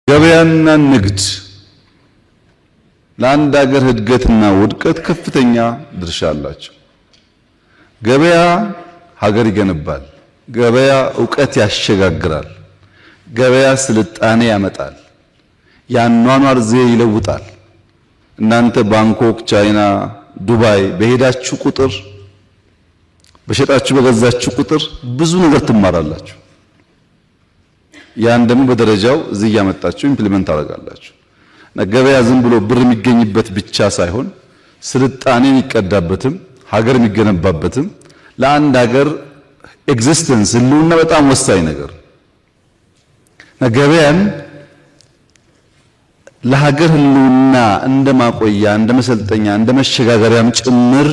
ገበያና ንግድ ለአንድ ሀገር እድገትና ውድቀት ከፍተኛ ድርሻ አላቸው። ገበያ ሀገር ይገነባል። ገበያ ዕውቀት ያሸጋግራል። ገበያ ስልጣኔ ያመጣል። ያኗኗር ዘዬ ይለውጣል። እናንተ ባንኮክ፣ ቻይና፣ ዱባይ በሄዳችሁ ቁጥር በሸጣችሁ በገዛችሁ ቁጥር ብዙ ነገር ትማራላችሁ። ያን ደግሞ በደረጃው እዚህ ያመጣችሁ ኢምፕሊመንት ታደርጋላችሁ። ገበያ ዝም ብሎ ብር የሚገኝበት ብቻ ሳይሆን ስልጣኔ የሚቀዳበትም ሀገር የሚገነባበትም ለአንድ ሀገር ኤግዚስተንስ ህልውና በጣም ወሳኝ ነገር። ገበያን ለሀገር ህልውና እንደማቆያ፣ እንደመሰልጠኛ፣ እንደመሸጋገሪያም ጭምር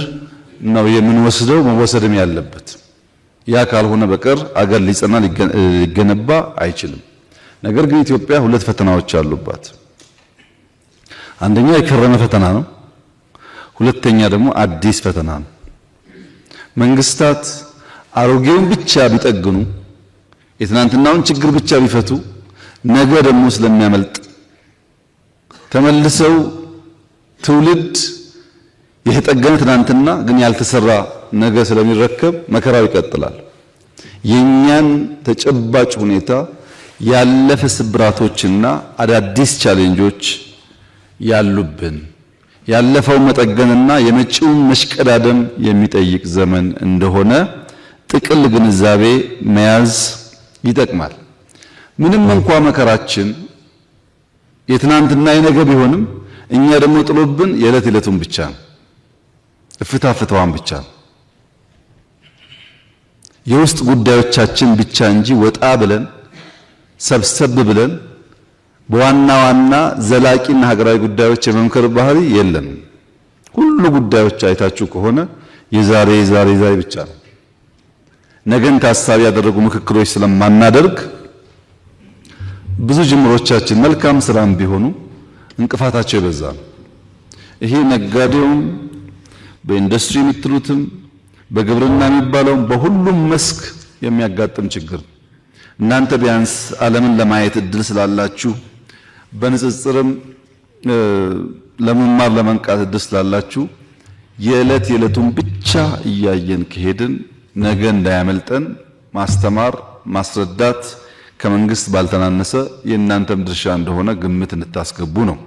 ነው የምንወስደው መወሰድም ያለበት። ያ ካልሆነ በቀር አገር ሊጸና ሊገነባ አይችልም። ነገር ግን ኢትዮጵያ ሁለት ፈተናዎች አሉባት። አንደኛ የከረመ ፈተና ነው። ሁለተኛ ደግሞ አዲስ ፈተና ነው። መንግስታት አሮጌውን ብቻ ቢጠግኑ፣ የትናንትናውን ችግር ብቻ ቢፈቱ ነገ ደግሞ ስለሚያመልጥ ተመልሰው ትውልድ የተጠገነ ትናንትና ግን ያልተሰራ ነገ ስለሚረከብ መከራው ይቀጥላል። የኛን ተጨባጭ ሁኔታ ያለፈ ስብራቶችና አዳዲስ ቻሌንጆች ያሉብን ያለፈው መጠገንና የመጪውን መሽቀዳደም የሚጠይቅ ዘመን እንደሆነ ጥቅል ግንዛቤ መያዝ ይጠቅማል። ምንም እንኳን መከራችን የትናንትና የነገ ቢሆንም እኛ ደግሞ ጥሎብን የዕለት ዕለቱን ብቻ ነው፣ ፍታፍታዋን ብቻ ነው፣ የውስጥ ጉዳዮቻችን ብቻ እንጂ ወጣ ብለን ሰብሰብ ብለን በዋና ዋና ዘላቂና ሀገራዊ ጉዳዮች የመምከር ባህሪ የለም። ሁሉ ጉዳዮች አይታችሁ ከሆነ የዛሬ ብቻ ነው። ነገን ታሳቢ ያደረጉ ምክክሮች ስለማናደርግ ብዙ ጅምሮቻችን መልካም ስራም ቢሆኑ እንቅፋታቸው የበዛ ነው። ይሄ ነጋዴውም በኢንዱስትሪ የምትሉትም በግብርና የሚባለውም በሁሉም መስክ የሚያጋጥም ችግር። እናንተ ቢያንስ ዓለምን ለማየት እድል ስላላችሁ በንጽጽርም ለመማር ለመንቃት እድል ስላላችሁ የዕለቱን ብቻ እያየን ከሄድን ነገ እንዳያመልጠን ማስተማር ማስረዳት ከመንግስት ባልተናነሰ የእናንተም ድርሻ እንደሆነ ግምት እንድታስገቡ ነው።